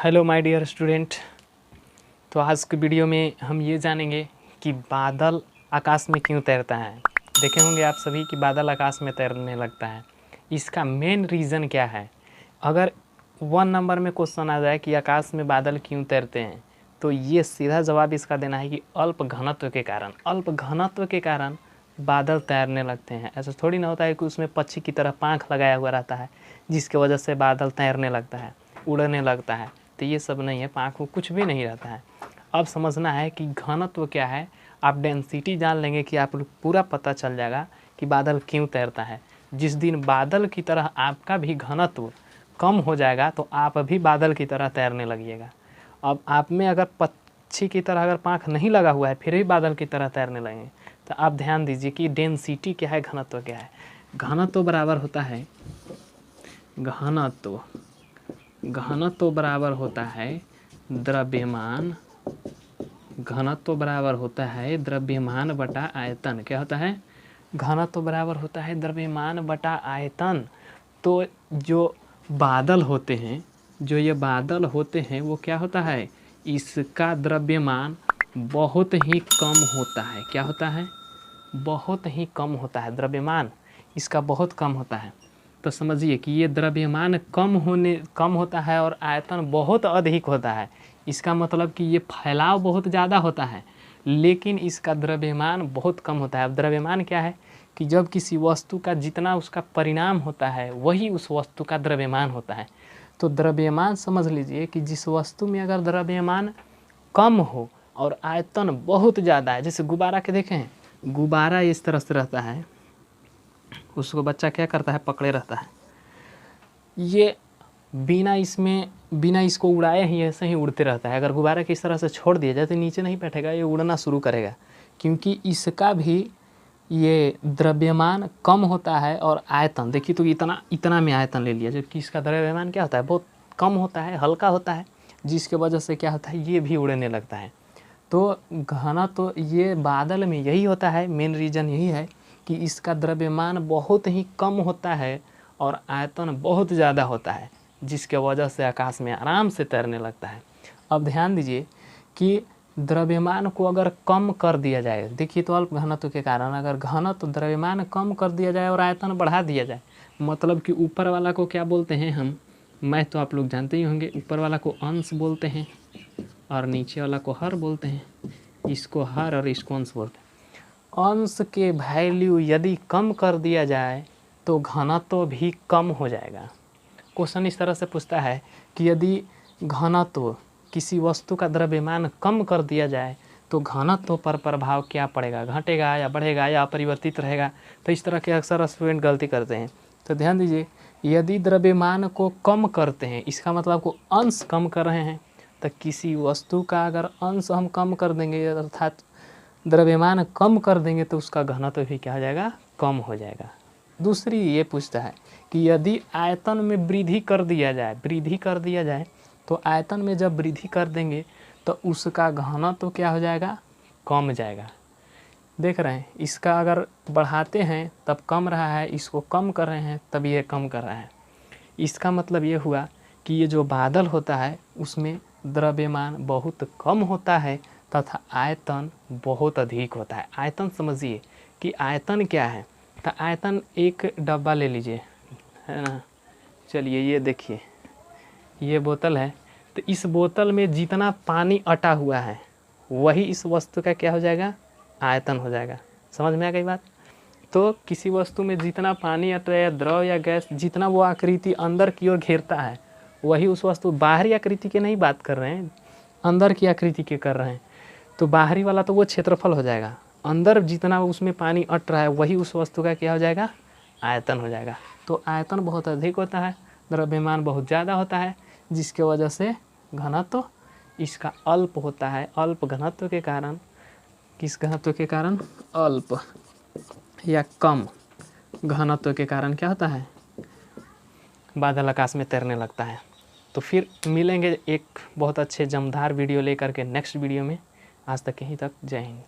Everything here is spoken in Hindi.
Hello my dear student. तो आज की वीडियो में हम ये जानेंगे कि बादल आकाश में क्यों तैरता है। देखे होंगे आप सभी कि बादल आकाश में तैरने लगता है। इसका मेन रीज़न क्या है। अगर 1 नंबर में क्वेश्चन आ जाए कि आकाश में बादल क्यों तैरते हैं, तो ये सीधा जवाब इसका देना है कि अल्प घनत्व के कारण। अल्प घनत्व के कारण बादल तैरने लगते हैं। ऐसा थोड़ी ना होता है कि उसमें पक्षी की तरह पंख लगाया हुआ रहता है जिसकी वजह से बादल तैरने लगता है, उड़ने लगता है। तो ये सब नहीं है, पाँख में कुछ भी नहीं रहता है। अब समझना है कि घनत्व क्या है। आप डेंसिटी जान लेंगे कि आप पूरा पता चल जाएगा कि बादल क्यों तैरता है। जिस दिन बादल की तरह आपका भी घनत्व कम हो जाएगा तो आप भी बादल की तरह तैरने लगिएगा। अब आप में अगर पक्षी की तरह अगर पाँख नहीं लगा हुआ है फिर भी बादल की तरह तैरने लगेंगे। तो आप ध्यान दीजिए कि डेंसिटी क्या है, घनत्व क्या है। घनत्व बराबर होता है घनत्व बराबर होता है द्रव्यमान। घनत्व बराबर होता है द्रव्यमान बटा आयतन। क्या होता है? घनत्व बराबर होता है द्रव्यमान बटा आयतन। तो जो बादल होते हैं, जो ये बादल होते हैं वो क्या होता है, इसका द्रव्यमान बहुत ही कम होता है। क्या होता है? बहुत ही कम होता है। द्रव्यमान इसका बहुत कम होता है। तो समझिए कि ये द्रव्यमान कम होता है और आयतन बहुत अधिक होता है। इसका मतलब कि ये फैलाव बहुत ज़्यादा होता है लेकिन इसका द्रव्यमान बहुत कम होता है। अब द्रव्यमान क्या है कि जब किसी वस्तु का जितना उसका परिणाम होता है वही उस वस्तु का द्रव्यमान होता है। तो द्रव्यमान समझ लीजिए कि जिस वस्तु में अगर द्रव्यमान कम हो और आयतन बहुत ज़्यादा है, जैसे गुब्बारा के देखें हैं, गुब्बारा इस तरह से रहता है, उसको बच्चा क्या करता है, पकड़े रहता है। ये बिना इसको उड़ाए ही ऐसे ही उड़ते रहता है। अगर गुब्बारा किस तरह से छोड़ दिया जाए तो नीचे नहीं बैठेगा, ये उड़ना शुरू करेगा क्योंकि इसका भी ये द्रव्यमान कम होता है और आयतन देखिए तो इतना में आयतन ले लिया, जबकि इसका द्रव्यमान क्या होता है, बहुत कम होता है, हल्का होता है, जिसके वजह से क्या होता है, ये भी उड़ने लगता है। तो घनत्व ये बादल में यही होता है। मेन रीज़न यही है कि इसका द्रव्यमान बहुत ही कम होता है और आयतन बहुत ज़्यादा होता है, जिसके वजह से आकाश में आराम से तैरने लगता है। अब ध्यान दीजिए कि द्रव्यमान को अगर कम कर दिया जाए, देखिए तो अल्प घनत्व के कारण अगर घनत्व द्रव्यमान कम कर दिया जाए और आयतन बढ़ा दिया जाए, मतलब कि ऊपर वाला को क्या बोलते हैं हम, मैं तो आप लोग जानते ही होंगे, ऊपर वाला को अंश बोलते हैं और नीचे वाला को हर बोलते हैं। इसको हर और इसको अंश बोलते हैं। अंश के वैल्यू यदि कम कर दिया जाए तो घनत्व भी कम हो जाएगा। क्वेश्चन इस तरह से पूछता है कि यदि घनत्व किसी वस्तु का द्रव्यमान कम कर दिया जाए तो घनत्व पर प्रभाव क्या पड़ेगा, घटेगा या बढ़ेगा या अपरिवर्तित रहेगा। तो इस तरह के अक्सर स्टूडेंट गलती करते हैं। तो ध्यान दीजिए, यदि द्रव्यमान को कम करते हैं, इसका मतलब को अंश कम कर रहे हैं, तो किसी वस्तु का अगर अंश हम कम कर देंगे अर्थात द्रव्यमान कम कर देंगे तो उसका घनत्व भी क्या हो जाएगा, कम हो जाएगा। दूसरी ये पूछता है कि यदि आयतन में वृद्धि कर दिया जाए तो आयतन में जब वृद्धि कर देंगे तो उसका घनत्व क्या हो जाएगा, कम जाएगा। देख रहे हैं, इसका अगर बढ़ाते हैं तब कम रहा है, इसको कम कर रहे हैं तब ये कम कर रहा है। इसका मतलब ये हुआ कि ये जो बादल होता है उसमें द्रव्यमान बहुत कम होता है तथा आयतन बहुत अधिक होता है। आयतन समझिए कि आयतन क्या है। तो आयतन एक डब्बा ले लीजिए, है ना। चलिए ये देखिए, ये बोतल है, तो इस बोतल में जितना पानी अटा हुआ है वही इस वस्तु का क्या हो जाएगा, आयतन हो जाएगा। समझ में आ गई बात। तो किसी वस्तु में जितना पानी अटा या द्रव या गैस, जितना वो आकृति अंदर की ओर घेरता है वही उस वस्तु, बाहरी आकृति की नहीं बात कर रहे हैं, अंदर की आकृति के कर रहे हैं। तो बाहरी वाला तो वो क्षेत्रफल हो जाएगा, अंदर जितना उसमें पानी अट रहा है वही उस वस्तु का क्या हो जाएगा, आयतन हो जाएगा। तो आयतन बहुत अधिक होता है, द्रव्यमान बहुत ज़्यादा होता है, जिसके वजह से घनत्व इसका अल्प होता है। अल्प घनत्व के कारण, किस घनत्व के कारण, अल्प या कम घनत्व के कारण क्या होता है, बादल आकाश में तैरने लगता है। तो फिर मिलेंगे एक बहुत अच्छे जमदार वीडियो लेकर के नेक्स्ट वीडियो में। आज तक यहीं तक, जय हिंद।